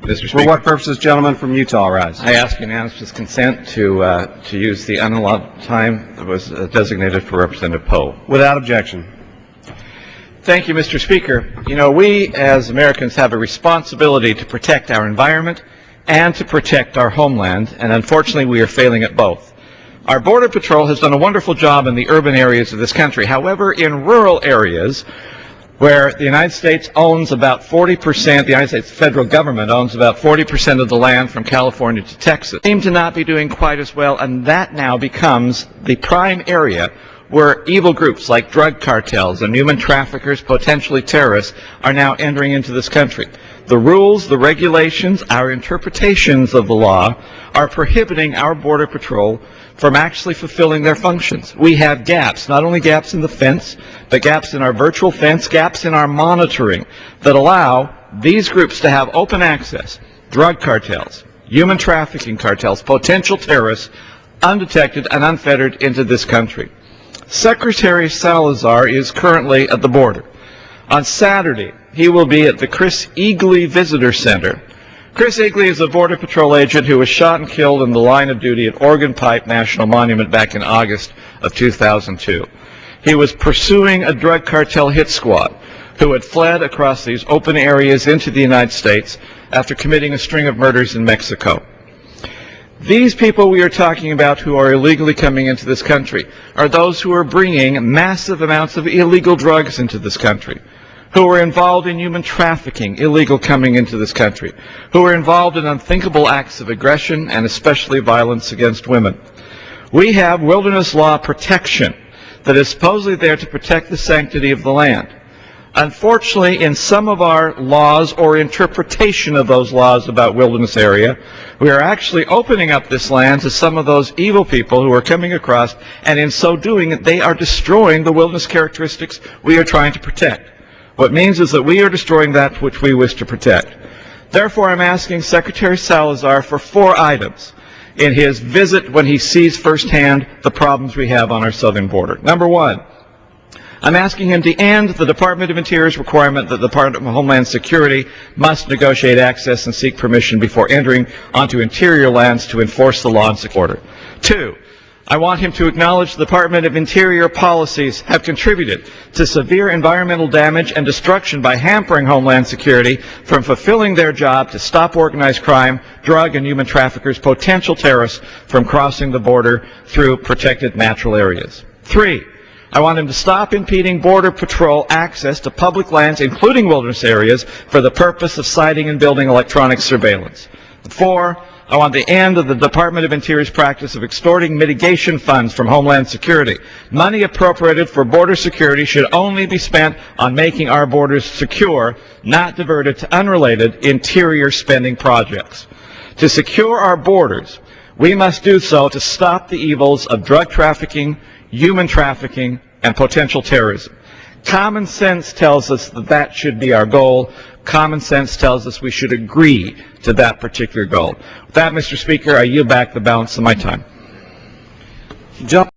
Mr. Speaker. For what purposes, gentleman from Utah, rise? I ask unanimous consent to use the unallowed time that was designated for Representative Poe. Without objection. Thank you, Mr. Speaker. You know, we as Americans have a responsibility to protect our environment and to protect our homeland, and unfortunately we are failing at both. Our Border Patrol has done a wonderful job in the urban areas of this country. However, in rural areas where the United States owns about 40%, the United States federal government owns about 40% of the land from California to Texas, seem to not be doing quite as well, and that now becomes the prime area where evil groups like drug cartels and human traffickers, potentially terrorists, are now entering into this country. The rules, the regulations, our interpretations of the law are prohibiting our Border Patrol from actually fulfilling their functions. We have gaps, not only gaps in the fence, but gaps in our virtual fence, gaps in our monitoring that allow these groups to have open access, drug cartels, human trafficking cartels, potential terrorists, undetected and unfettered into this country. Secretary Salazar is currently at the border. On Saturday, he will be at the Chris Eagley Visitor Center. Chris Eagley is a Border Patrol agent who was shot and killed in the line of duty at Organ Pipe National Monument back in August of 2002. He was pursuing a drug cartel hit squad who had fled across these open areas into the United States after committing a string of murders in Mexico. These people we are talking about who are illegally coming into this country are those who are bringing massive amounts of illegal drugs into this country, who are involved in human trafficking, illegal coming into this country, who are involved in unthinkable acts of aggression and especially violence against women. We have wilderness law protection that is supposedly there to protect the sanctity of the land. Unfortunately, in some of our laws or interpretation of those laws about wilderness area, we are actually opening up this land to some of those evil people who are coming across, and in so doing, they are destroying the wilderness characteristics we are trying to protect. What it means is that we are destroying that which we wish to protect. Therefore, I'm asking Secretary Salazar for 4 items in his visit when he sees firsthand the problems we have on our southern border. Number 1, I'm asking him to end the Department of Interior's requirement that the Department of Homeland Security must negotiate access and seek permission before entering onto interior lands to enforce the law and security. 2, I want him to acknowledge the Department of Interior policies have contributed to severe environmental damage and destruction by hampering Homeland Security from fulfilling their job to stop organized crime, drug and human traffickers, potential terrorists from crossing the border through protected natural areas. 3, I want him to stop impeding Border Patrol access to public lands, including wilderness areas, for the purpose of siting and building electronic surveillance. 4, I want the end of the Department of Interior's practice of extorting mitigation funds from Homeland Security. Money appropriated for border security should only be spent on making our borders secure, not diverted to unrelated interior spending projects. To secure our borders, we must do so to stop the evils of drug trafficking, human trafficking, and potential terrorism. Common sense tells us that that should be our goal. Common sense tells us we should agree to that particular goal. With that, Mr. Speaker, I yield back the balance of my time.